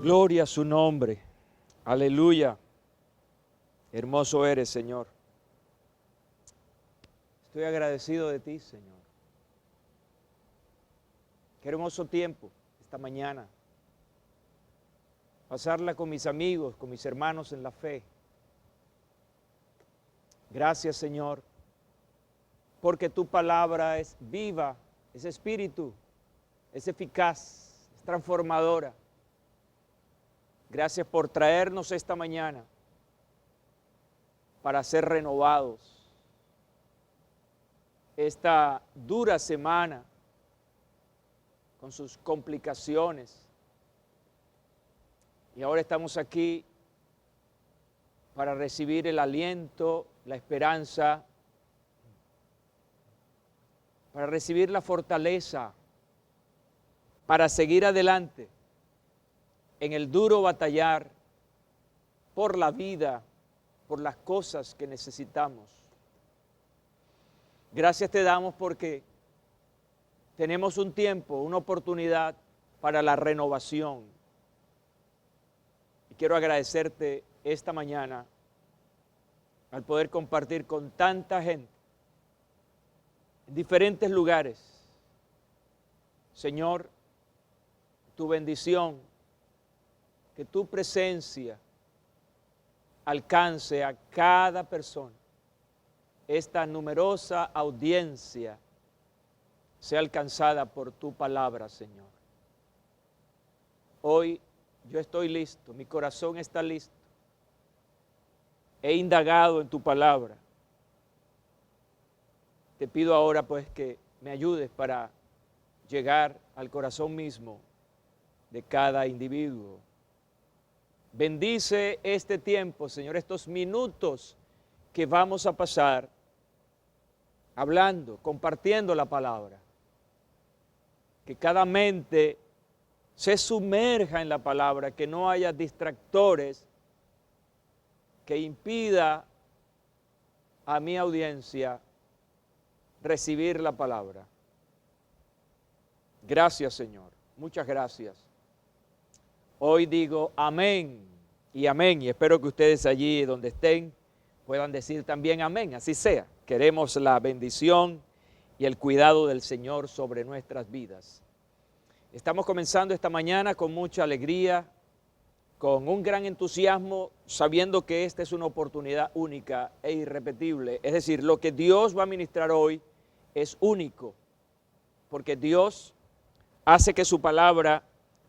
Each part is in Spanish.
Gloria a su nombre. Aleluya. Hermoso eres, Señor. Estoy agradecido de ti, Señor. Qué hermoso tiempo esta mañana. Pasarla con mis amigos, con mis hermanos en la fe. Gracias, Señor, porque tu palabra es viva, es espíritu, es eficaz, es transformadora. Gracias por traernos esta mañana para ser renovados. Esta dura semana, con sus complicaciones. Y ahora estamos aquí para recibir el aliento, la esperanza, para recibir la fortaleza, para seguir adelante en el duro batallar por la vida, por las cosas que necesitamos. Gracias te damos porque tenemos un tiempo, una oportunidad para la renovación. Y quiero agradecerte esta mañana al poder compartir con tanta gente en diferentes lugares. Señor, tu bendición, que tu presencia alcance a cada persona. Esta numerosa audiencia sea alcanzada por tu palabra, Señor. Hoy yo estoy listo, mi corazón está listo. He indagado en tu palabra. Te pido ahora pues que me ayudes para llegar al corazón mismo de cada individuo. Bendice este tiempo, Señor, estos minutos que vamos a pasar hablando, compartiendo la palabra. Que cada mente se sumerja en la palabra, que no haya distractores que impida a mi audiencia recibir la palabra. Gracias, Señor. Muchas gracias. Hoy digo amén y amén, y espero que ustedes allí donde estén puedan decir también amén, así sea. Queremos la bendición y el cuidado del Señor sobre nuestras vidas. Estamos comenzando esta mañana con mucha alegría, con un gran entusiasmo, sabiendo que esta es una oportunidad única e irrepetible. Es decir, lo que Dios va a ministrar hoy es único, porque Dios hace que su palabra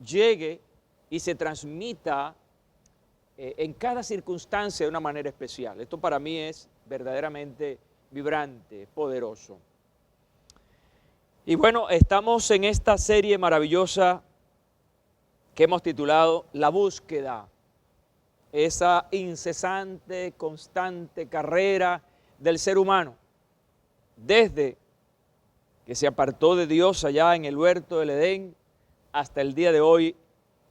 llegue y se transmita en cada circunstancia de una manera especial. Esto para mí es verdaderamente vibrante, poderoso. Y bueno, estamos en esta serie maravillosa que hemos titulado La Búsqueda, esa incesante, constante carrera del ser humano, desde que se apartó de Dios allá en el huerto del Edén hasta el día de hoy.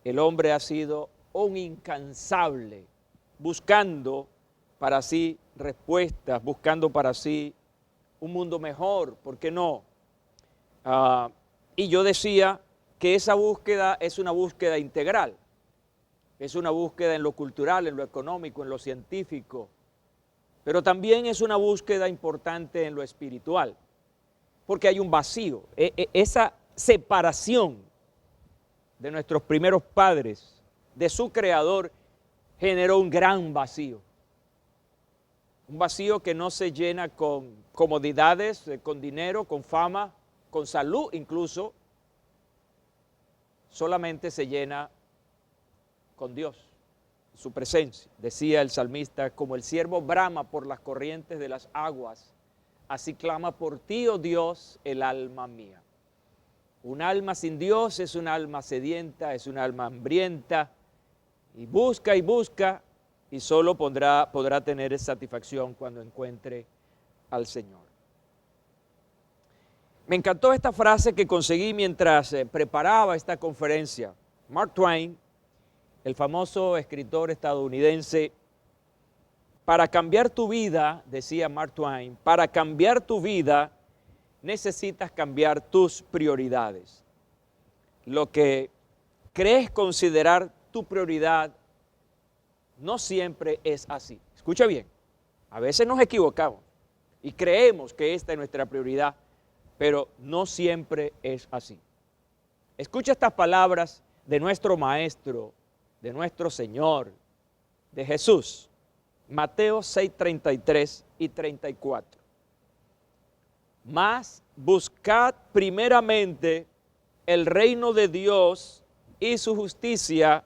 El hombre ha sido un incansable, buscando para sí respuestas, buscando para sí un mundo mejor, ¿por qué no? Y yo decía que esa búsqueda es una búsqueda integral, es una búsqueda en lo cultural, en lo económico, en lo científico, pero también es una búsqueda importante en lo espiritual, porque hay un vacío, esa separación de nuestros primeros padres, de su creador, generó un gran vacío. Un vacío que no se llena con comodidades, con dinero, con fama, con salud incluso, solamente se llena con Dios, su presencia. Decía el salmista, como el ciervo brama por las corrientes de las aguas, así clama por ti, oh Dios, el alma mía. Un alma sin Dios es un alma sedienta, es un alma hambrienta, y busca y solo podrá tener satisfacción cuando encuentre al Señor. Me encantó esta frase que conseguí mientras preparaba esta conferencia. Mark Twain, el famoso escritor estadounidense, para cambiar tu vida, decía Mark Twain, para cambiar tu vida necesitas cambiar tus prioridades. Lo que crees considerar tu prioridad, no siempre es así. Escucha bien, a veces nos equivocamos y creemos que esta es nuestra prioridad, pero no siempre es así. Escucha estas palabras de nuestro Maestro, de nuestro Señor, de Jesús. Mateo 6:33 y 34. Mas buscad primeramente el reino de Dios y su justicia,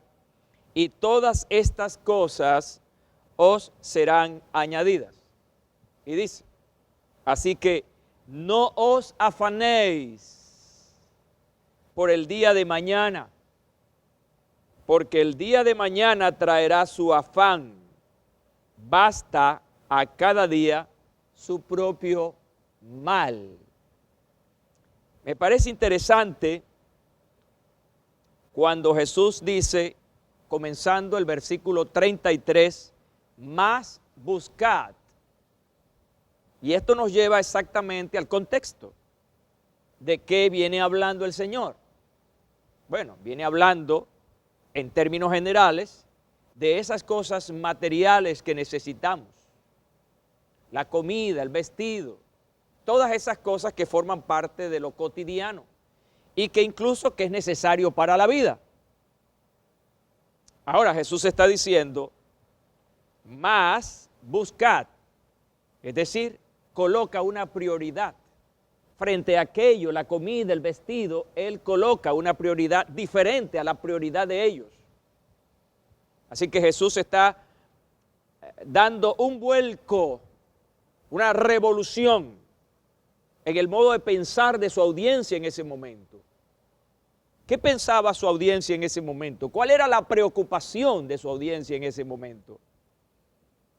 y todas estas cosas os serán añadidas. Y dice, así que no os afanéis por el día de mañana, porque el día de mañana traerá su afán. Basta a cada día su propio mal. Me parece interesante cuando Jesús dice, comenzando el versículo 33, más buscad. Y esto nos lleva exactamente al contexto de qué viene hablando el Señor. Bueno, viene hablando en términos generales de esas cosas materiales que necesitamos. La comida, el vestido, todas esas cosas que forman parte de lo cotidiano y que incluso que es necesario para la vida. Ahora Jesús está diciendo, más buscad, es decir, coloca una prioridad. Frente a aquello, la comida, el vestido, Él coloca una prioridad diferente a la prioridad de ellos. Así que Jesús está dando un vuelco, una revolución en el modo de pensar de su audiencia en ese momento. ¿Qué pensaba su audiencia en ese momento? ¿Cuál era la preocupación de su audiencia en ese momento?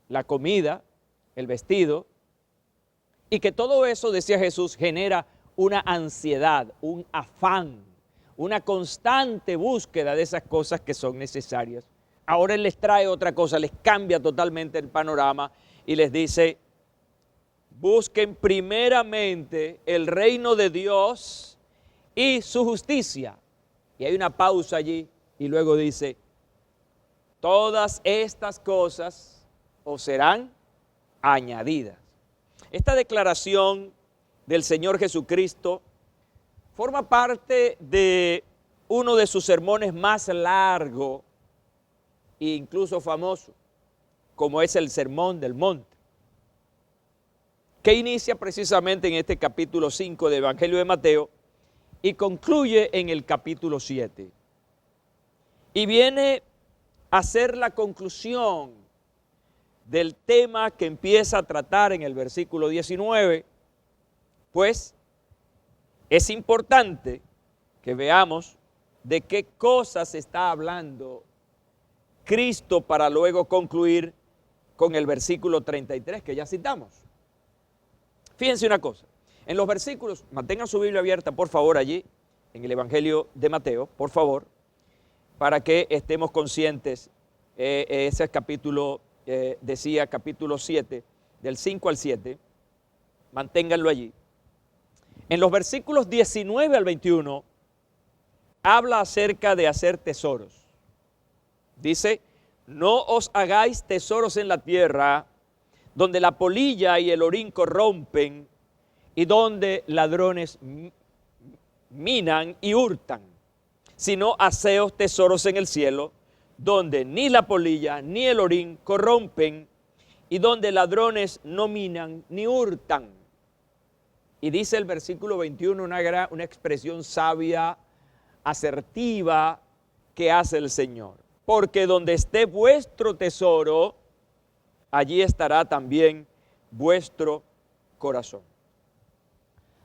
La comida, el vestido, y que todo eso, decía Jesús, genera una ansiedad, un afán, una constante búsqueda de esas cosas que son necesarias. Ahora Él les trae otra cosa, les cambia totalmente el panorama y les dice, busquen primeramente el reino de Dios y su justicia. Y hay una pausa allí y luego dice, todas estas cosas os serán añadidas. Esta declaración del Señor Jesucristo forma parte de uno de sus sermones más largos e incluso famoso, como es el Sermón del Monte, que inicia precisamente en este capítulo 5 del Evangelio de Mateo y concluye en el capítulo 7. Y viene a ser la conclusión del tema que empieza a tratar en el versículo 19, pues es importante que veamos de qué cosas está hablando Cristo para luego concluir con el versículo 33 que ya citamos. Fíjense una cosa, en los versículos, mantengan su Biblia abierta por favor allí, en el Evangelio de Mateo, por favor, para que estemos conscientes, ese capítulo, decía capítulo 7, del 5 al 7, manténganlo allí. En los versículos 19 al 21, habla acerca de hacer tesoros. Dice, no os hagáis tesoros en la tierra, donde la polilla y el orín corrompen, y donde ladrones minan y hurtan, sino haceos tesoros en el cielo, donde ni la polilla ni el orín corrompen, y donde ladrones no minan ni hurtan. Y dice el versículo 21 una expresión sabia, asertiva, que hace el Señor. Porque donde esté vuestro tesoro, allí estará también vuestro corazón.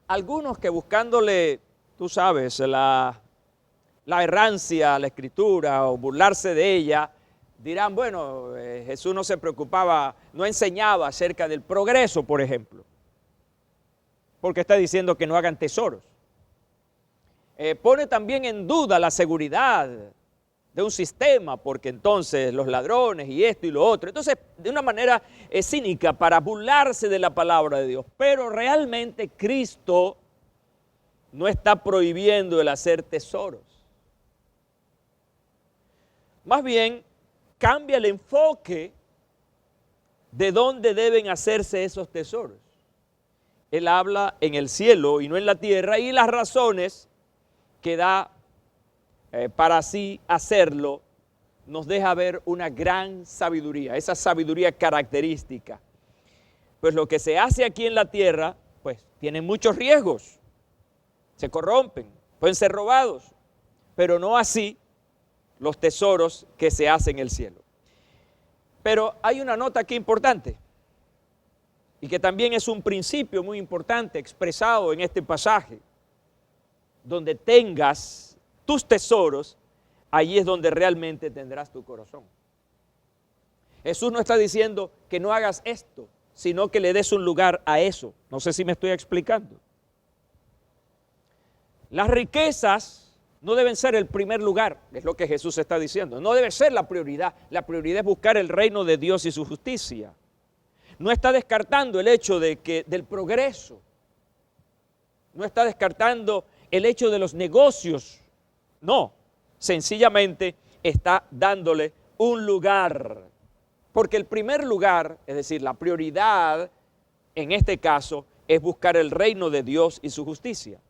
Algunos que buscándole, tú sabes, la errancia a la Escritura o burlarse de ella, dirán, bueno, Jesús no se preocupaba, no enseñaba acerca del progreso, por ejemplo, porque está diciendo que no hagan tesoros. Pone también en duda la seguridad de un sistema, porque entonces los ladrones y esto y lo otro. Entonces, de una manera cínica para burlarse de la palabra de Dios. Pero realmente Cristo no está prohibiendo el hacer tesoros. más bien cambia el enfoque de dónde deben hacerse esos tesoros. Él habla en el cielo y no en la tierra, y las razones que da para así hacerlo nos deja ver una gran sabiduría, esa sabiduría característica. Pues lo que se hace aquí en la tierra, pues tiene muchos riesgos, se corrompen, pueden ser robados, pero no así los tesoros que se hacen en el cielo. Pero hay una nota aquí importante, y que también es un principio muy importante expresado en este pasaje. Donde tengas tus tesoros, allí es donde realmente tendrás tu corazón. Jesús no está diciendo que no hagas esto, sino que le des un lugar a eso. No sé si me estoy explicando. Las riquezas no deben ser el primer lugar, es lo que Jesús está diciendo. No debe ser la prioridad. La prioridad es buscar el reino de Dios y su justicia. No está descartando el hecho del progreso. No está descartando el hecho de los negocios. No, sencillamente está dándole un lugar. Porque el primer lugar, es decir, la prioridad en este caso, es buscar el reino de Dios y su justicia.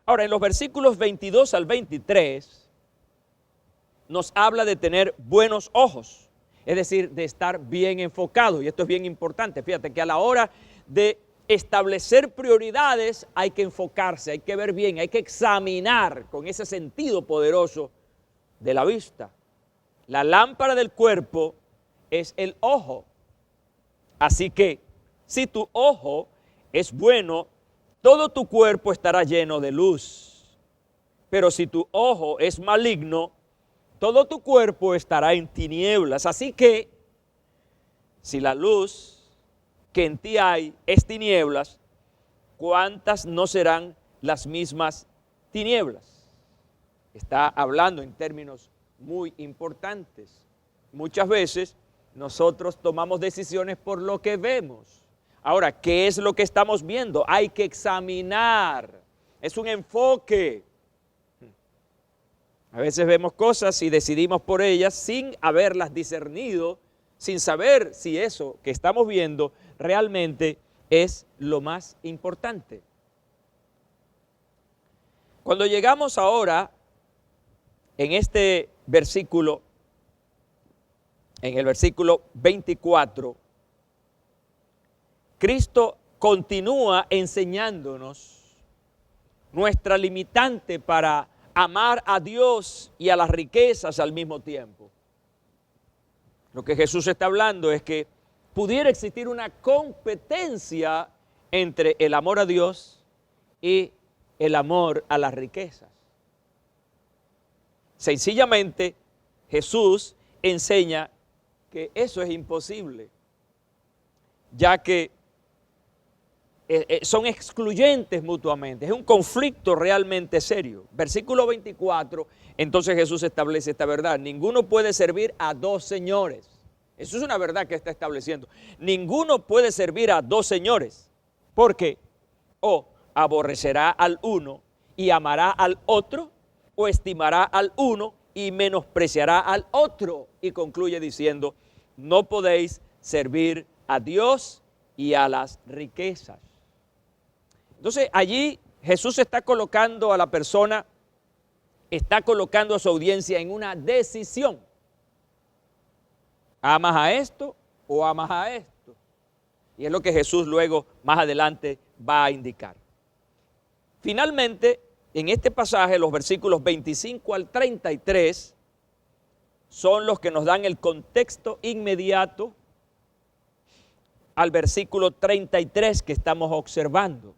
Ahora, en los versículos 22 al 23, nos habla de tener buenos ojos. Es decir, de estar bien enfocado. Y esto es bien importante. Fíjate que a la hora de establecer prioridades hay que enfocarse, hay que ver bien, hay que examinar con ese sentido poderoso de la vista. La lámpara del cuerpo es el ojo. Así que si tu ojo es bueno, todo tu cuerpo estará lleno de luz. Pero si tu ojo es maligno, todo tu cuerpo estará en tinieblas. Así que, si la luz que en ti hay es tinieblas, ¿cuántas no serán las mismas tinieblas? Está hablando en términos muy importantes. Muchas veces nosotros tomamos decisiones por lo que vemos. Ahora, ¿qué es lo que estamos viendo? Hay que examinar. Es un enfoque. A veces vemos cosas y decidimos por ellas sin haberlas discernido, sin saber si eso que estamos viendo realmente es lo más importante. Cuando llegamos ahora en este versículo, en el versículo 24, Cristo continúa enseñándonos nuestra limitante para amar a Dios y a las riquezas al mismo tiempo. Lo que Jesús está hablando es que pudiera existir una competencia entre el amor a Dios y el amor a las riquezas. Sencillamente, Jesús enseña que eso es imposible, ya que son excluyentes mutuamente, es un conflicto realmente serio. Versículo 24, entonces Jesús establece esta verdad: ninguno puede servir a dos señores. Eso es una verdad que está estableciendo. Ninguno puede servir a dos señores, porque o aborrecerá al uno y amará al otro, o estimará al uno y menospreciará al otro. Y concluye diciendo: no podéis servir a Dios y a las riquezas. Entonces allí Jesús está colocando a la persona, está colocando a su audiencia en una decisión. ¿Amas a esto o amas a esto? Y es lo que Jesús luego más adelante va a indicar. Finalmente, en este pasaje, los versículos 25 al 33 son los que nos dan el contexto inmediato al versículo 33 que estamos observando.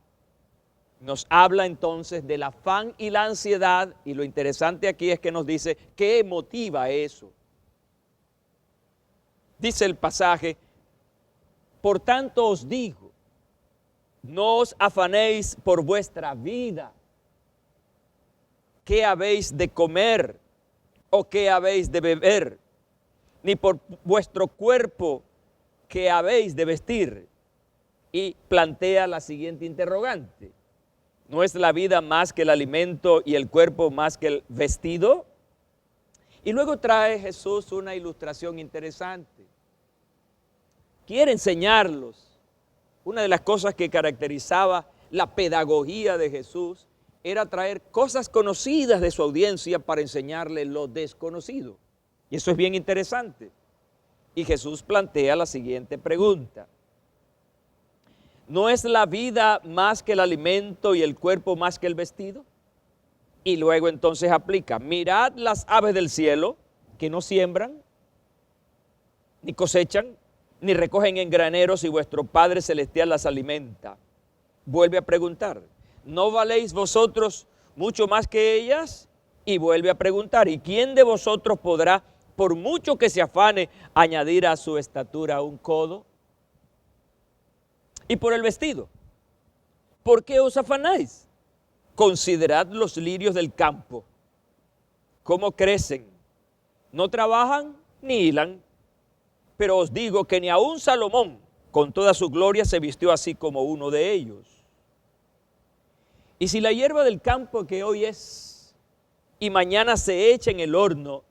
Nos habla entonces del afán y la ansiedad, y lo interesante aquí es que nos dice qué motiva eso. Dice el pasaje: por tanto os digo, no os afanéis por vuestra vida, qué habéis de comer o qué habéis de beber, ni por vuestro cuerpo, qué habéis de vestir. Y plantea la siguiente interrogante: ¿no es la vida más que el alimento y el cuerpo más que el vestido? Y luego trae Jesús una ilustración interesante. Quiere enseñarlos. Una de las cosas que caracterizaba la pedagogía de Jesús era traer cosas conocidas de su audiencia para enseñarle lo desconocido. Y eso es bien interesante. Y Jesús plantea la siguiente pregunta. ¿No es la vida más que el alimento y el cuerpo más que el vestido? Y luego entonces aplica, mirad las aves del cielo, que no siembran, ni cosechan, ni recogen en graneros, y vuestro Padre Celestial las alimenta. Vuelve a preguntar, ¿no valéis vosotros mucho más que ellas? Y vuelve a preguntar, ¿y quién de vosotros podrá, por mucho que se afane, añadir a su estatura un codo? Y por el vestido, ¿por qué os afanáis? Considerad los lirios del campo, cómo crecen, no trabajan ni hilan, pero os digo que ni aun Salomón, con toda su gloria, se vistió así como uno de ellos. Y si la hierba del campo que hoy es y mañana se echa en el horno,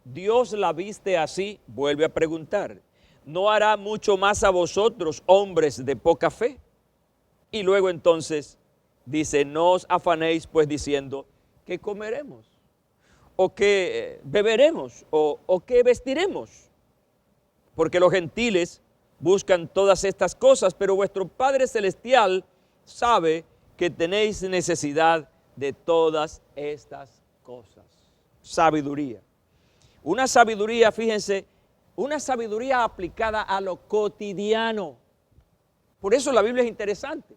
Dios la viste así, vuelve a preguntar, ¿no hará mucho más a vosotros, hombres de poca fe? Y luego entonces dice, no os afanéis pues diciendo, ¿qué comeremos? ¿O qué beberemos? ¿O qué vestiremos? Porque los gentiles buscan todas estas cosas, pero vuestro Padre Celestial sabe que tenéis necesidad de todas estas cosas. Sabiduría. Una sabiduría, fíjense, una sabiduría aplicada a lo cotidiano. Por eso la Biblia es interesante.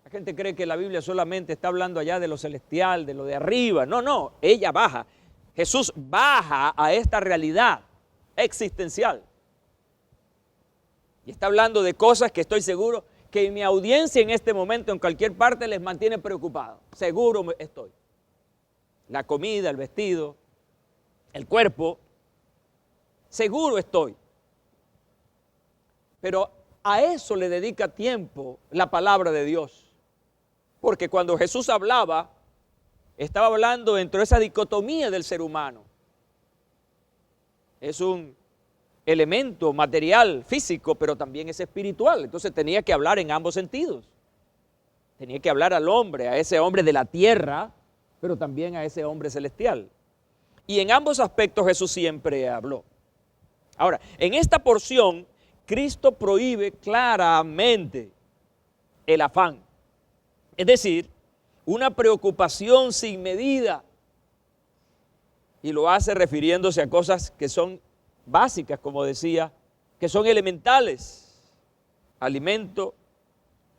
La gente cree que la Biblia solamente está hablando allá de lo celestial, de lo de arriba. No, no, ella baja. Jesús baja a esta realidad existencial. Y está hablando de cosas que estoy seguro que mi audiencia en este momento en cualquier parte les mantiene preocupados. Seguro estoy. La comida, el vestido, el cuerpo, seguro estoy. Pero a eso le dedica tiempo la palabra de Dios. Porque cuando Jesús hablaba, estaba hablando dentro de esa dicotomía del ser humano. Es un elemento material, físico, pero también es espiritual. Entonces tenía que hablar en ambos sentidos. Tenía que hablar al hombre, a ese hombre de la tierra, pero también a ese hombre celestial. Y en ambos aspectos Jesús siempre habló. Ahora, en esta porción, Cristo prohíbe claramente el afán. Es decir, una preocupación sin medida. Y lo hace refiriéndose a cosas que son básicas, como decía, que son elementales. Alimento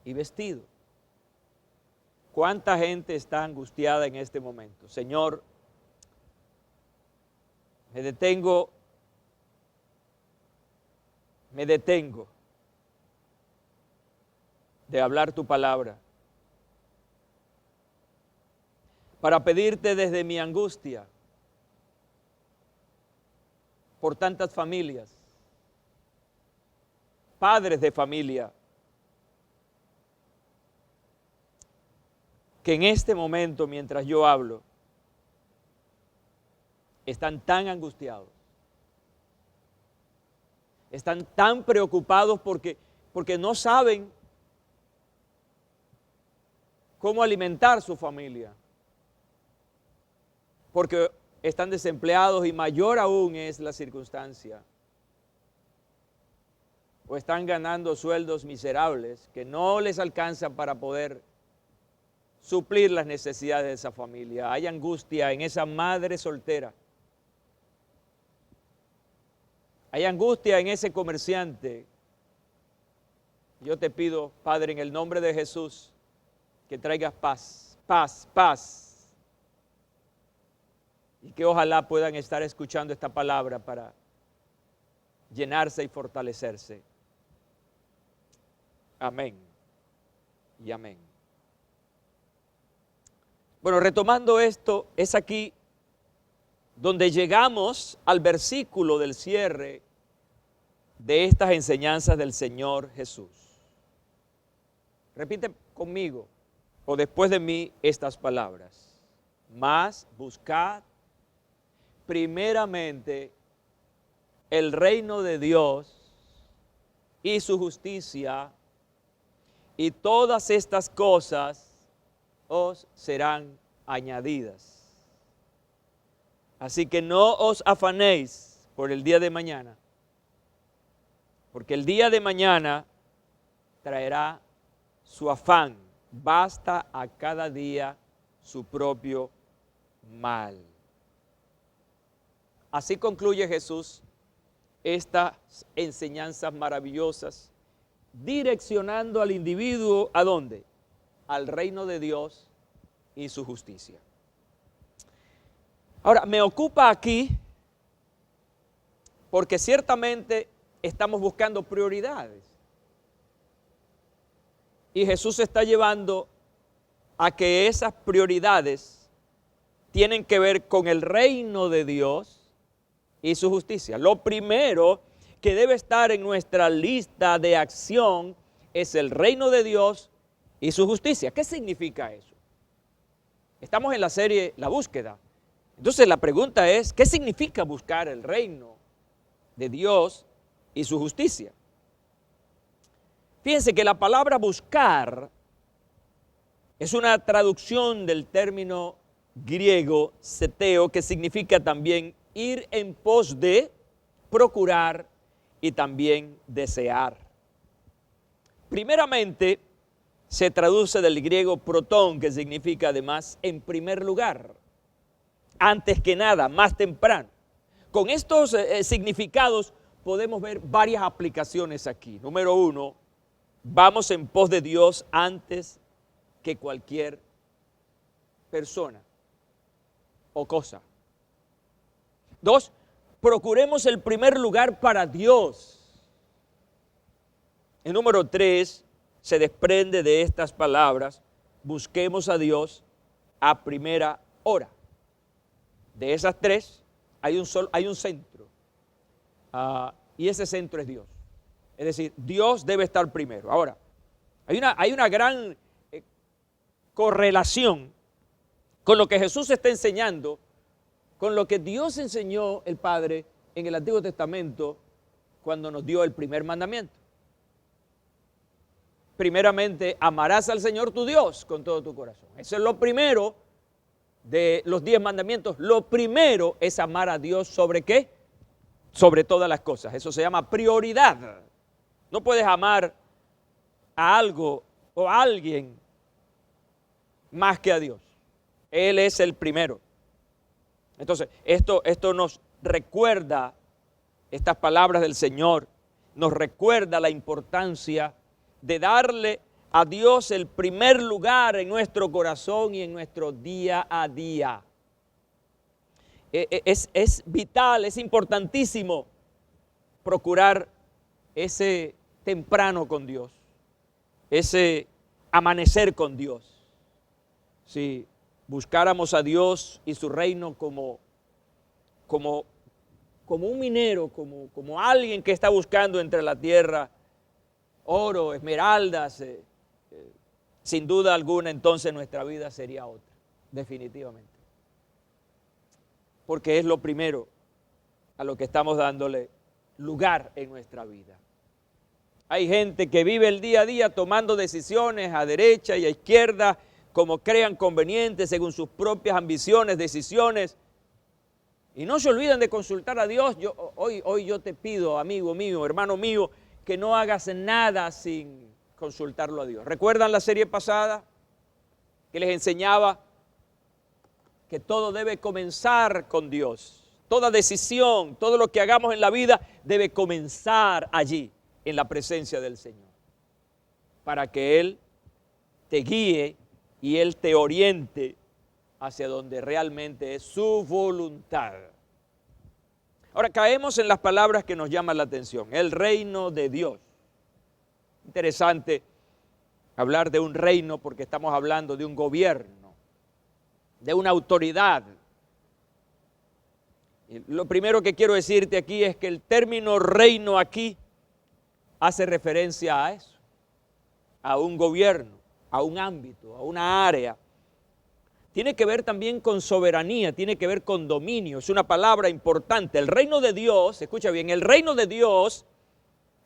y vestido. ¿Cuánta gente está angustiada en este momento? Señor, me detengo de hablar tu palabra para pedirte desde mi angustia por tantas familias, padres de familia, que en este momento, mientras yo hablo, están tan angustiados, están tan preocupados porque no saben cómo alimentar su familia, porque están desempleados y mayor aún es la circunstancia, o están ganando sueldos miserables que no les alcanzan para poder suplir las necesidades de esa familia. Hay angustia en esa madre soltera. Hay angustia en ese comerciante. Yo te pido, Padre, en el nombre de Jesús, que traigas paz, paz, paz. Y que ojalá puedan estar escuchando esta palabra para llenarse y fortalecerse. Amén y amén. Bueno, retomando esto, es aquí donde llegamos al versículo del cierre de estas enseñanzas del Señor Jesús. Repite conmigo, o después de mí, estas palabras. Mas buscad primeramente el reino de Dios y su justicia, y todas estas cosas os serán añadidas. Así que no os afanéis por el día de mañana, porque el día de mañana traerá su afán. Basta a cada día su propio mal. Así concluye Jesús estas enseñanzas maravillosas, direccionando al individuo ¿a dónde? Al reino de Dios y su justicia. Ahora, me ocupa aquí porque ciertamente estamos buscando prioridades. Y Jesús está llevando a que esas prioridades tienen que ver con el reino de Dios y su justicia. Lo primero que debe estar en nuestra lista de acción es el reino de Dios y su justicia. ¿Qué significa eso? Estamos en la serie La Búsqueda. Entonces la pregunta es, ¿qué significa buscar el reino de Dios y su justicia? Fíjense que la palabra buscar es una traducción del término griego seteo, que significa también ir en pos de, procurar y también desear. Primeramente, se traduce del griego protón, que significa además en primer lugar, antes que nada, más temprano. Con estos significados podemos ver varias aplicaciones aquí. Número uno, vamos en pos de Dios antes que cualquier persona o cosa. Dos, procuremos el primer lugar para Dios. El número tres se desprende de estas palabras, busquemos a Dios a primera hora. De esas tres hay un centro, y ese centro es Dios. Es decir, Dios debe estar primero. Ahora, hay una gran correlación con lo que Jesús está enseñando, con lo que Dios enseñó el Padre en el Antiguo Testamento cuando nos dio el primer mandamiento. Primeramente, amarás al Señor tu Dios con todo tu corazón. Eso es lo primero de los 10 mandamientos. Lo primero es amar a Dios ¿sobre qué? Sobre todas las cosas. Eso se llama prioridad. No puedes amar a algo o a alguien más que a Dios. Él es el primero. Entonces, esto nos recuerda, estas palabras del Señor, nos recuerda la importancia de darle a Dios el primer lugar en nuestro corazón y en nuestro día a día. Es vital, es importantísimo procurar ese temprano con Dios, ese amanecer con Dios. Si buscáramos a Dios y su reino como un minero, como alguien que está buscando entre la tierra oro, esmeraldas, sin duda alguna, entonces nuestra vida sería otra, definitivamente. Porque es lo primero a lo que estamos dándole lugar en nuestra vida. Hay gente que vive el día a día tomando decisiones a derecha y a izquierda, como crean convenientes, según sus propias ambiciones, decisiones, y no se olvidan de consultar a Dios. Hoy yo te pido, amigo mío, hermano mío, que no hagas nada sin consultarlo a Dios. ¿Recuerdan la serie pasada que les enseñaba que todo debe comenzar con Dios? Toda decisión, todo lo que hagamos en la vida debe comenzar allí, en la presencia del Señor, para que Él te guíe y Él te oriente hacia donde realmente es su voluntad. Ahora caemos en las palabras que nos llaman la atención. El reino de Dios. Interesante hablar de un reino porque estamos hablando de un gobierno, de una autoridad. Y lo primero que quiero decirte aquí es que el término reino aquí hace referencia a eso, a un gobierno, a un ámbito, a una área. tiene que ver también con soberanía, tiene que ver con dominio, es una palabra importante. El reino de Dios, escucha bien, el reino de Dios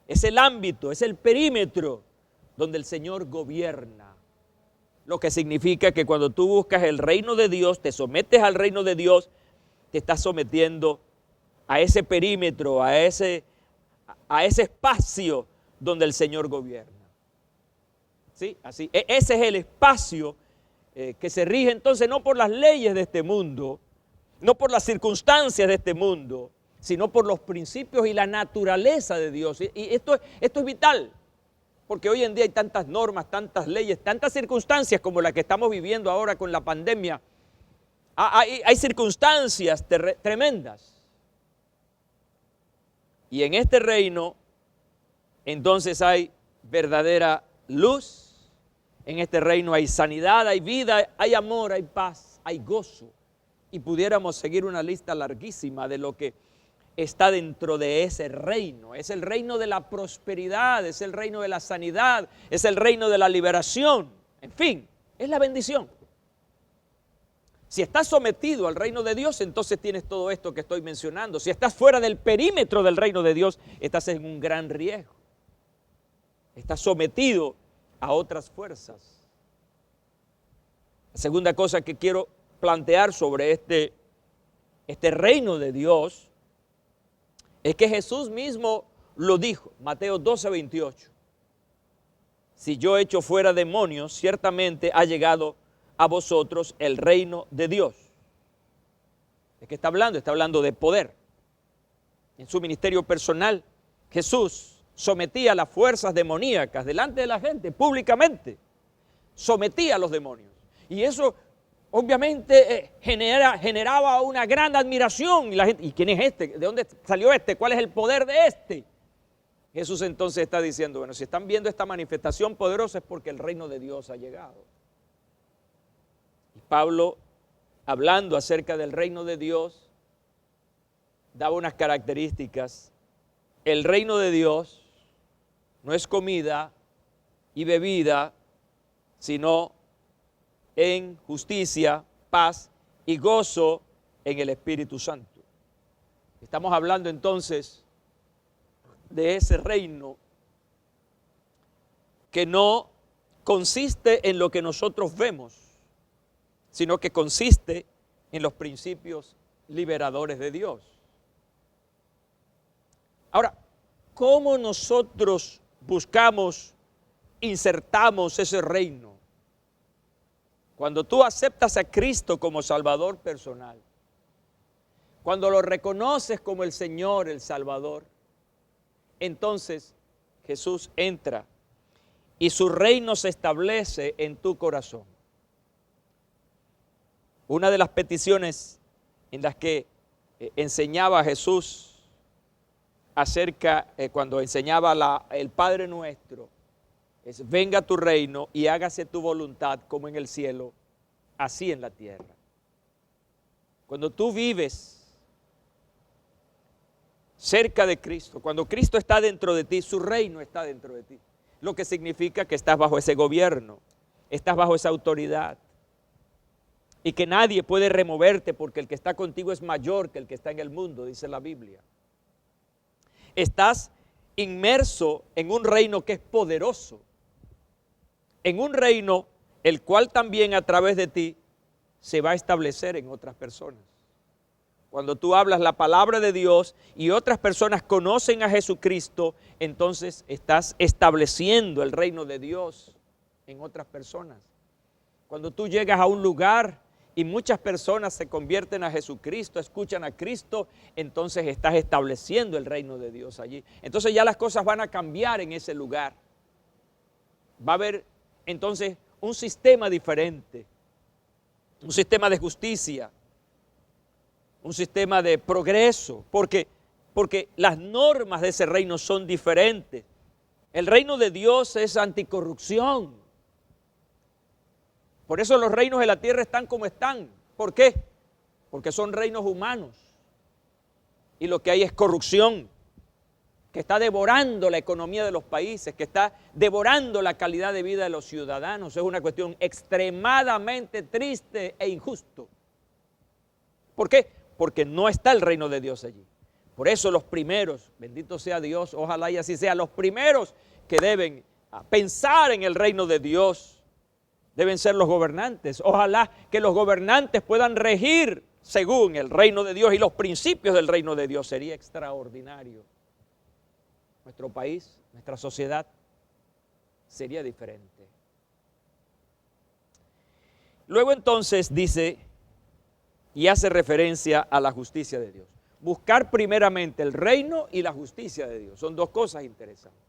es el ámbito, es el perímetro donde el Señor gobierna. Lo que significa que cuando tú buscas el reino de Dios, te sometes al reino de Dios, te estás sometiendo a ese perímetro, a ese espacio donde el Señor gobierna. ¿Sí? Así, ese es el espacio que se rige entonces no por las leyes de este mundo, no por las circunstancias de este mundo, sino por los principios y la naturaleza de Dios. Y esto es vital, porque hoy en día hay tantas normas, tantas leyes, tantas circunstancias como la que estamos viviendo ahora con la pandemia. Hay circunstancias tremendas. Y en este reino, entonces hay verdadera luz. En este reino hay sanidad, hay vida, hay amor, hay paz, hay gozo. Y pudiéramos seguir una lista larguísima de lo que está dentro de ese reino. Es el reino de la prosperidad, es el reino de la sanidad, es el reino de la liberación. En fin, es la bendición. Si estás sometido al reino de Dios, entonces tienes todo esto que estoy mencionando. Si estás fuera del perímetro del reino de Dios, estás en un gran riesgo. Estás sometido a otras fuerzas. La segunda cosa que quiero plantear sobre este reino de Dios es que Jesús mismo lo dijo, Mateo 12:28. Si yo echo fuera demonios, ciertamente ha llegado a vosotros el reino de Dios. ¿De qué está hablando? Está hablando de poder. En su ministerio personal, Jesús sometía a las fuerzas demoníacas delante de la gente, públicamente. Sometía a los demonios. Y eso obviamente generaba una gran admiración. Y la gente, ¿y quién es este? ¿De dónde salió este? ¿Cuál es el poder de este? Jesús entonces está diciendo, bueno, si están viendo esta manifestación poderosa es porque el reino de Dios ha llegado. Y Pablo, hablando acerca del reino de Dios, daba unas características. El reino de Dios no es comida y bebida, sino en justicia, paz y gozo en el Espíritu Santo. Estamos hablando entonces de ese reino que no consiste en lo que nosotros vemos, sino que consiste en los principios liberadores de Dios. Ahora, ¿cómo nosotros buscamos, insertamos ese reino? Cuando tú aceptas a Cristo como Salvador personal, cuando lo reconoces como el Señor, el Salvador, entonces Jesús entra y su reino se establece en tu corazón. Una de las peticiones en las que enseñaba Jesús cuando enseñaba el Padre Nuestro, es: venga tu reino y hágase tu voluntad como en el cielo, así en la tierra. Cuando tú vives cerca de Cristo, cuando Cristo está dentro de ti, su reino está dentro de ti. Lo que significa que estás bajo ese gobierno, estás bajo esa autoridad. Y que nadie puede removerte porque el que está contigo es mayor que el que está en el mundo, dice la Biblia. Estás inmerso en un reino que es poderoso, en un reino el cual también a través de ti se va a establecer en otras personas. Cuando tú hablas la palabra de Dios y otras personas conocen a Jesucristo, entonces estás estableciendo el reino de Dios en otras personas. Cuando tú llegas a un lugar y muchas personas se convierten a Jesucristo, escuchan a Cristo, entonces estás estableciendo el reino de Dios allí. Entonces ya las cosas van a cambiar en ese lugar. Va a haber entonces un sistema diferente, un sistema de justicia, un sistema de progreso, porque las normas de ese reino son diferentes. El reino de Dios es anticorrupción. Por eso los reinos de la tierra están como están. ¿Por qué? Porque son reinos humanos. Y lo que hay es corrupción. que está devorando la economía de los países, que está devorando la calidad de vida de los ciudadanos. Es una cuestión extremadamente triste e injusto. ¿Por qué? Porque no está el reino de Dios allí. Por eso los primeros, bendito sea Dios, ojalá y así sea, los primeros que deben pensar en el reino de Dios deben ser los gobernantes. Ojalá que los gobernantes puedan regir según el reino de Dios y los principios del reino de Dios. Sería extraordinario. Nuestro país, nuestra sociedad sería diferente. Luego entonces dice y hace referencia a la justicia de Dios. Buscar primeramente el reino y la justicia de Dios. Son dos cosas interesantes.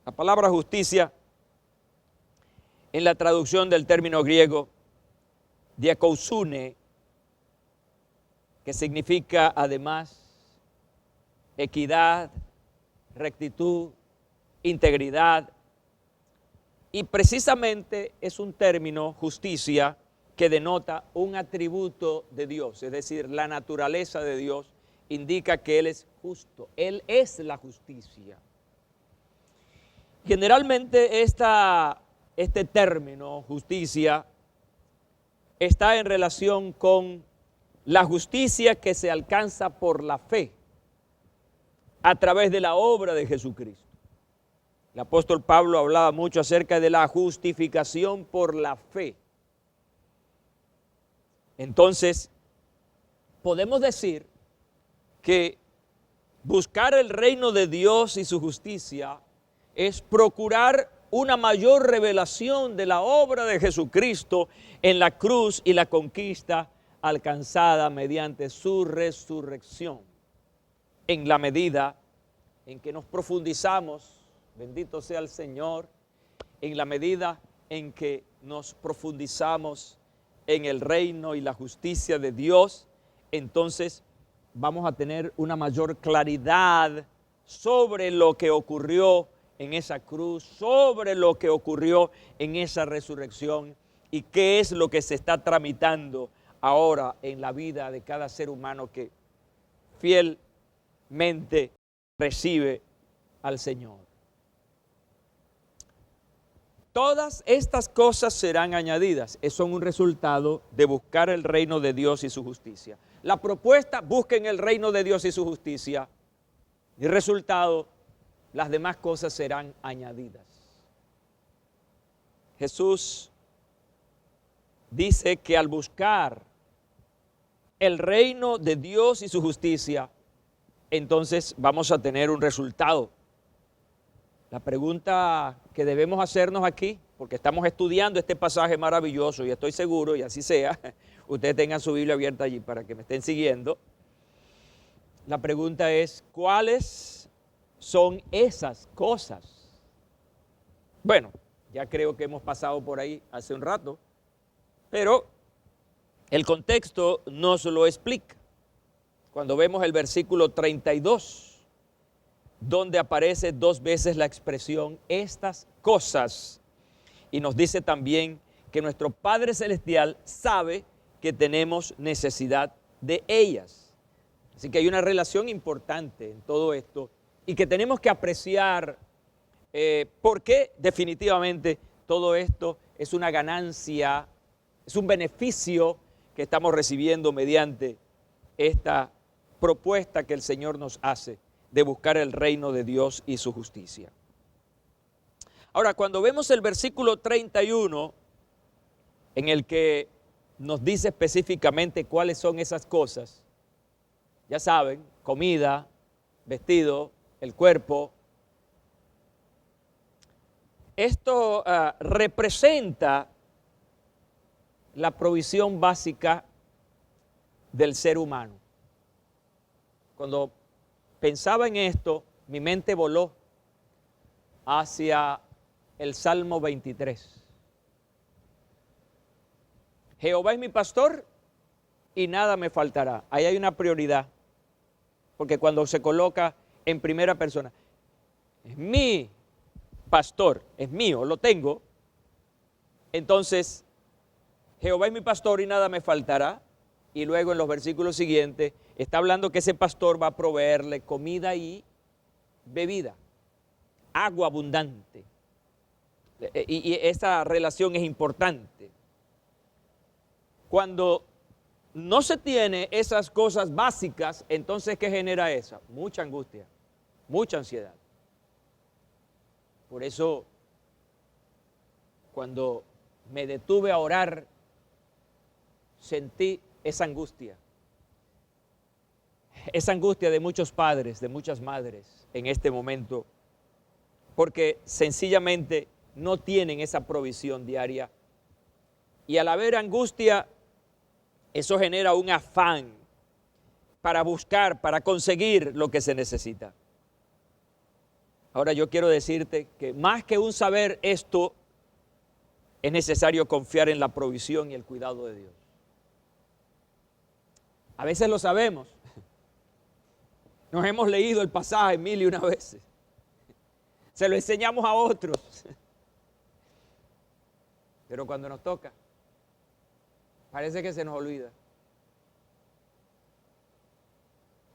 La palabra justicia, en la traducción del término griego, diakousune, que significa además equidad, rectitud, integridad, y precisamente es un término, justicia, que denota un atributo de Dios, es decir, la naturaleza de Dios indica que Él es justo, Él es la justicia. Generalmente este término, justicia, está en relación con la justicia que se alcanza por la fe, a través de la obra de Jesucristo. El apóstol Pablo hablaba mucho acerca de la justificación por la fe. Entonces, podemos decir que buscar el reino de Dios y su justicia es procurar una mayor revelación de la obra de Jesucristo en la cruz y la conquista alcanzada mediante su resurrección. En la medida en que nos profundizamos, bendito sea el Señor, en la medida en que nos profundizamos en el reino y la justicia de Dios, entonces vamos a tener una mayor claridad sobre lo que ocurrió en esa cruz, sobre lo que ocurrió en esa resurrección y qué es lo que se está tramitando ahora en la vida de cada ser humano que fielmente recibe al Señor. Todas estas cosas serán añadidas. Son un resultado de buscar el reino de Dios y su justicia. La propuesta, busquen el reino de Dios y su justicia. Y el resultado, las demás cosas serán añadidas. Jesús dice que al buscar el reino de Dios y su justicia, entonces vamos a tener un resultado. La pregunta que debemos hacernos aquí, porque estamos estudiando este pasaje maravilloso y estoy seguro, y así sea, ustedes tengan su Biblia abierta allí para que me estén siguiendo. La pregunta es, ¿cuáles son esas cosas? Bueno, ya creo que hemos pasado por ahí hace un rato, pero el contexto nos lo explica. Cuando vemos el versículo 32, donde aparece dos veces la expresión estas cosas, y nos dice también que nuestro Padre Celestial sabe que tenemos necesidad de ellas. Así que hay una relación importante en todo esto y que tenemos que apreciar porque definitivamente todo esto es una ganancia, es un beneficio que estamos recibiendo mediante esta propuesta que el Señor nos hace de buscar el reino de Dios y su justicia. Ahora, cuando vemos el versículo 31, en el que nos dice específicamente cuáles son esas cosas, ya saben, comida, vestido, el cuerpo, esto representa la provisión básica del ser humano. Cuando pensaba en esto, mi mente voló hacia el Salmo 23. Jehová es mi pastor y nada me faltará. Ahí hay una prioridad, porque cuando se coloca en primera persona, es mi pastor, es mío, lo tengo, entonces Jehová es mi pastor y nada me faltará. Y luego en los versículos siguientes está hablando que ese pastor va a proveerle comida y bebida, agua abundante. Y esa relación es importante. Cuando no se tiene esas cosas básicas, entonces ¿qué genera esa? Mucha angustia, mucha ansiedad. Por eso, cuando me detuve a orar, sentí esa angustia de muchos padres, de muchas madres en este momento, porque sencillamente no tienen esa provisión diaria. Y al haber angustia, eso genera un afán para buscar, para conseguir lo que se necesita. Ahora yo quiero decirte que más que un saber esto, es necesario confiar en la provisión y el cuidado de Dios. A veces lo sabemos. Nos hemos leído el pasaje 1000 y una veces. Se lo enseñamos a otros. Pero cuando nos toca, parece que se nos olvida.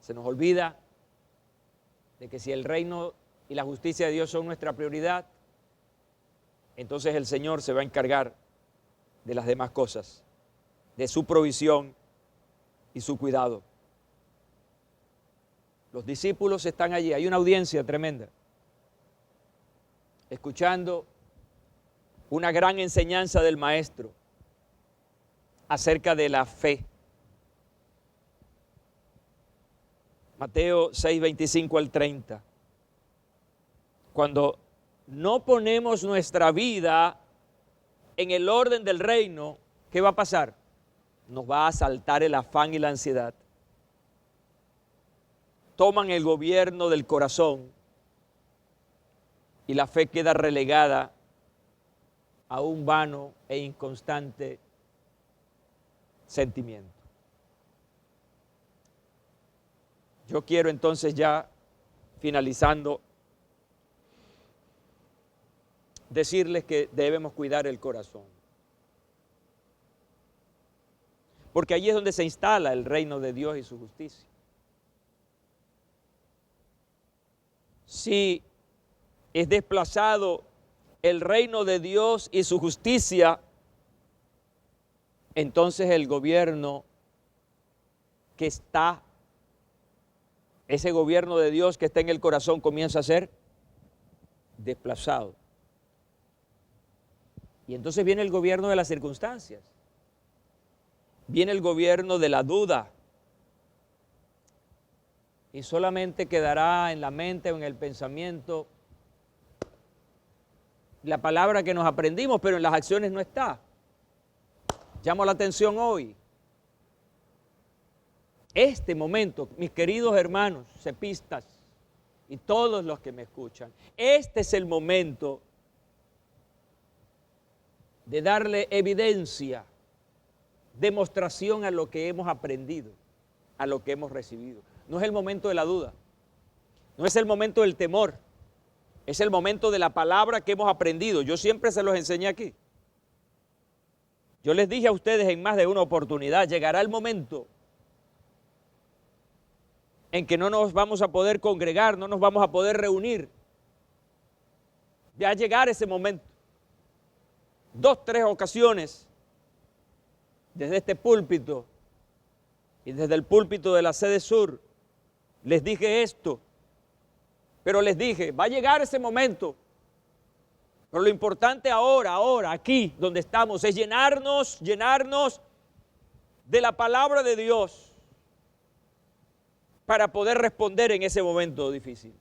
Se nos olvida de que si el reino y la justicia de Dios son nuestra prioridad, entonces el Señor se va a encargar de las demás cosas, de su provisión y su cuidado. Los discípulos están allí, hay una audiencia tremenda, escuchando una gran enseñanza del Maestro acerca de la fe. Mateo 6, 25 al 30. Cuando no ponemos nuestra vida en el orden del reino, ¿qué va a pasar? Nos va a asaltar el afán y la ansiedad. Toman el gobierno del corazón y la fe queda relegada a un vano e inconstante sentimiento. Yo quiero entonces, ya finalizando, decirles que debemos cuidar el corazón. Porque allí es donde se instala el reino de Dios y su justicia. Si es desplazado el reino de Dios y su justicia, entonces el gobierno que está, ese gobierno de Dios que está en el corazón comienza a ser desplazado. Y entonces viene el gobierno de las circunstancias, viene el gobierno de la duda, y solamente quedará en la mente o en el pensamiento la palabra que nos aprendimos, pero en las acciones no está. Llamo la atención hoy. Este momento, mis queridos hermanos cepistas y todos los que me escuchan, este es el momento de darle evidencia, demostración a lo que hemos aprendido, a lo que hemos recibido. No es el momento de la duda, no es el momento del temor, es el momento de la palabra que hemos aprendido. Yo siempre se los enseñé aquí. Yo les dije a ustedes en más de una oportunidad, llegará el momento en que no nos vamos a poder congregar, no nos vamos a poder reunir. Va a llegar ese momento. 2, 3 ocasiones desde este púlpito y desde el púlpito de la sede sur les dije esto, pero les dije, va a llegar ese momento, pero lo importante ahora, aquí donde estamos, es llenarnos de la palabra de Dios para poder responder en ese momento difícil.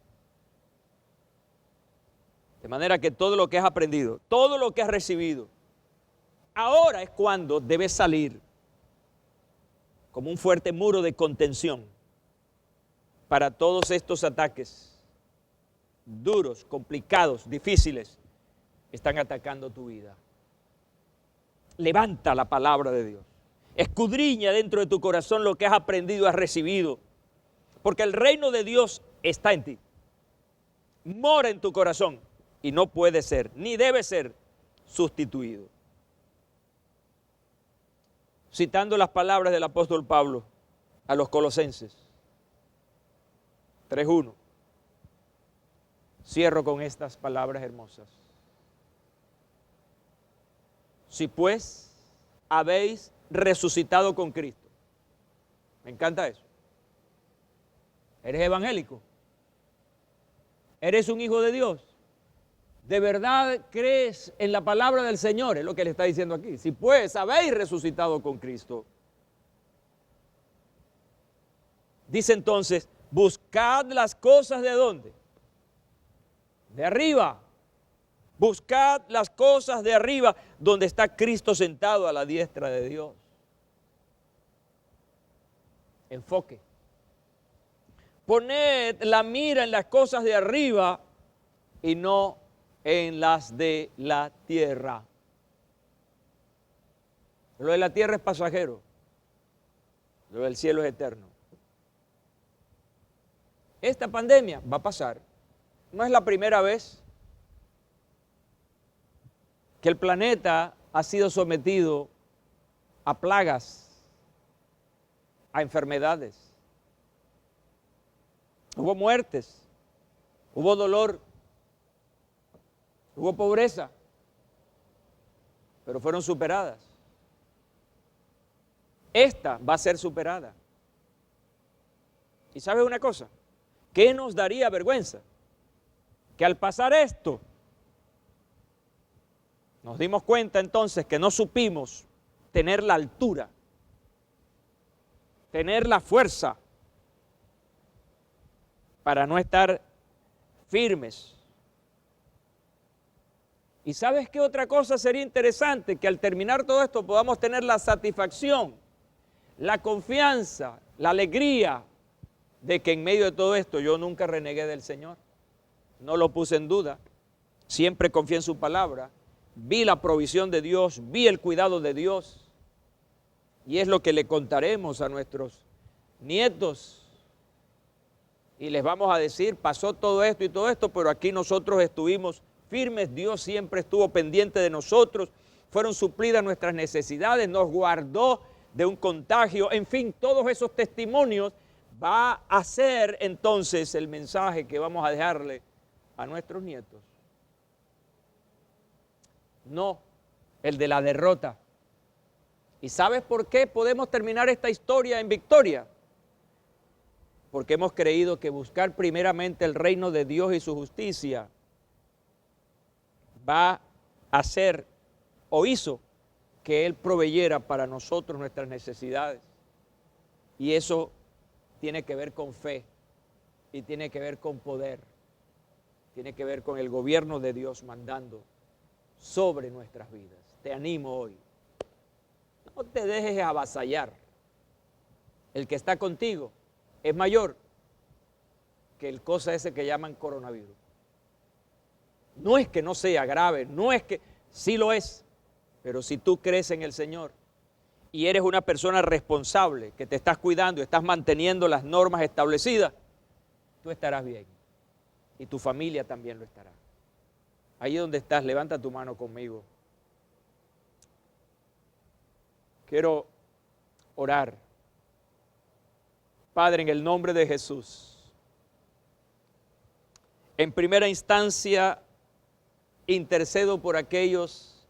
De manera que todo lo que has aprendido, todo lo que has recibido, ahora es cuando debes salir como un fuerte muro de contención para todos estos ataques duros, complicados, difíciles, están atacando tu vida. Levanta la palabra de Dios. Escudriña dentro de tu corazón lo que has aprendido, has recibido, porque el reino de Dios está en ti. Mora en tu corazón y no puede ser, ni debe ser sustituido. Citando las palabras del apóstol Pablo a los Colosenses 3:1. Cierro con estas palabras hermosas. Si pues habéis resucitado con Cristo. Me encanta eso. ¿Eres evangélico? ¿Eres un hijo de Dios? ¿De verdad crees en la palabra del Señor? Es lo que le está diciendo aquí. Si pues habéis resucitado con Cristo. Dice entonces, buscad las cosas ¿de dónde? De arriba. Buscad las cosas de arriba, donde está Cristo sentado a la diestra de Dios. Enfoque. Poned la mira en las cosas de arriba y no en las de la tierra. Lo de la tierra es pasajero. Lo del cielo es eterno. Esta pandemia va a pasar. No es la primera vez que el planeta ha sido sometido a plagas, a enfermedades. Hubo muertes, hubo dolor, hubo pobreza, pero fueron superadas. Esta va a ser superada. ¿Y sabes una cosa? ¿Qué nos daría vergüenza? Que al pasar esto, nos dimos cuenta entonces que no supimos tener la altura, tener la fuerza para no estar firmes. ¿Y sabes qué otra cosa sería interesante? Que al terminar todo esto podamos tener la satisfacción, la confianza, la alegría de que en medio de todo esto yo nunca renegué del Señor, no lo puse en duda, siempre confié en su palabra. Vi la provisión de Dios, vi el cuidado de Dios. Y es lo que le contaremos a nuestros nietos. Y les vamos a decir, pasó todo esto y todo esto, pero aquí nosotros estuvimos firmes. Dios siempre estuvo pendiente de nosotros. Fueron suplidas nuestras necesidades, nos guardó de un contagio. En fin, todos esos testimonios va a ser entonces el mensaje que vamos a dejarle a nuestros nietos. No, el de la derrota. ¿Y sabes por qué podemos terminar esta historia en victoria? Porque hemos creído que buscar primeramente el reino de Dios y su justicia va a hacer o hizo que Él proveyera para nosotros nuestras necesidades. Y eso tiene que ver con fe y tiene que ver con poder, tiene que ver con el gobierno de Dios mandando sobre nuestras vidas. Te animo hoy, no te dejes avasallar. El que está contigo es mayor que el cosa ese que llaman coronavirus. No es que no sea grave, no es que, sí lo es, pero si tú crees en el Señor y eres una persona responsable, que te estás cuidando, estás manteniendo las normas establecidas, tú estarás bien y tu familia también lo estará. Ahí donde estás, levanta tu mano conmigo. Quiero orar. Padre, en el nombre de Jesús, en primera instancia, intercedo por aquellos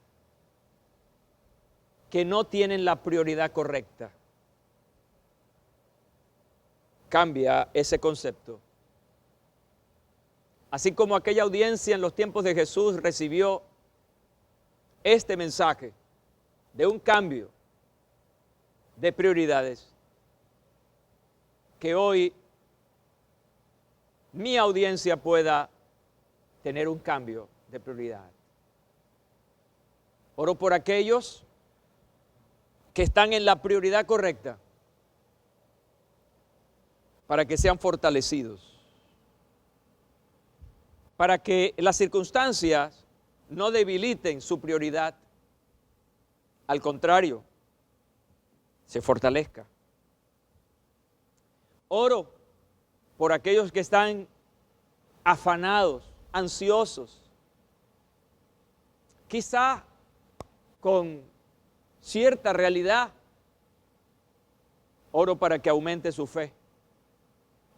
que no tienen la prioridad correcta. Cambia ese concepto. Así como aquella audiencia en los tiempos de Jesús recibió este mensaje de un cambio de prioridades, que hoy mi audiencia pueda tener un cambio de prioridad. Oro por aquellos que están en la prioridad correcta para que sean fortalecidos, para que las circunstancias no debiliten su prioridad, al contrario, se fortalezca. Oro por aquellos que están afanados, ansiosos, quizá con cierta realidad. Oro para que aumente su fe.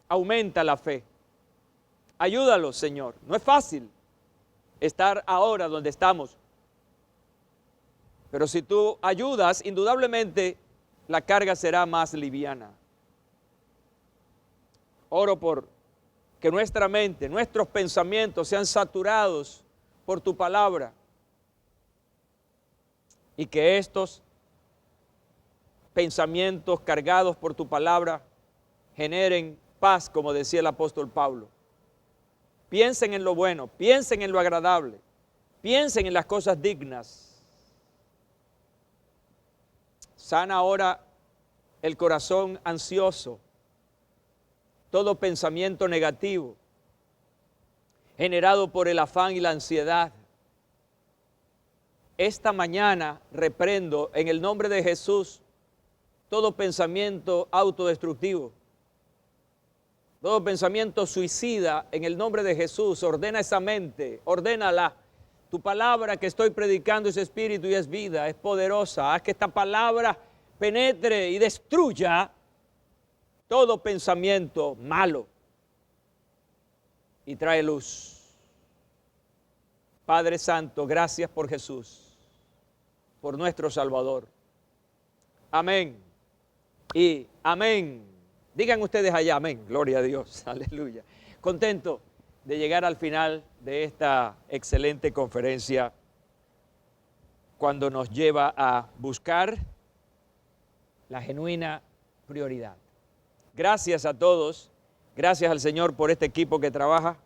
Aumenta la fe. Ayúdalos, Señor. No es fácil estar ahora donde estamos. Pero si tú ayudas, indudablemente la carga será más liviana. Oro por que nuestra mente, nuestros pensamientos sean saturados por tu palabra y que estos pensamientos cargados por tu palabra generen paz, como decía el apóstol Pablo. Piensen en lo bueno, piensen en lo agradable, piensen en las cosas dignas. Sana ahora el corazón ansioso, todo pensamiento negativo generado por el afán y la ansiedad. Esta mañana reprendo en el nombre de Jesús todo pensamiento autodestructivo, todo pensamiento suicida. En el nombre de Jesús, ordena esa mente, ordénala. Tu palabra que estoy predicando es espíritu y es vida, es poderosa. Haz que esta palabra penetre y destruya todo pensamiento malo y trae luz. Padre Santo, gracias por Jesús, por nuestro Salvador. Amén y amén. Digan ustedes allá, amén. Gloria a Dios, aleluya. Contento de llegar al final de esta excelente conferencia cuando nos lleva a buscar la genuina prioridad. Gracias a todos, gracias al Señor por este equipo que trabaja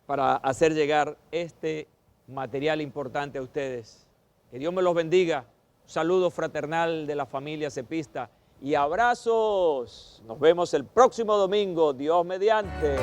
para hacer llegar este material importante a ustedes. Que Dios me los bendiga. Un saludo fraternal de la familia Cepista y abrazos. Nos vemos el próximo domingo, Dios mediante.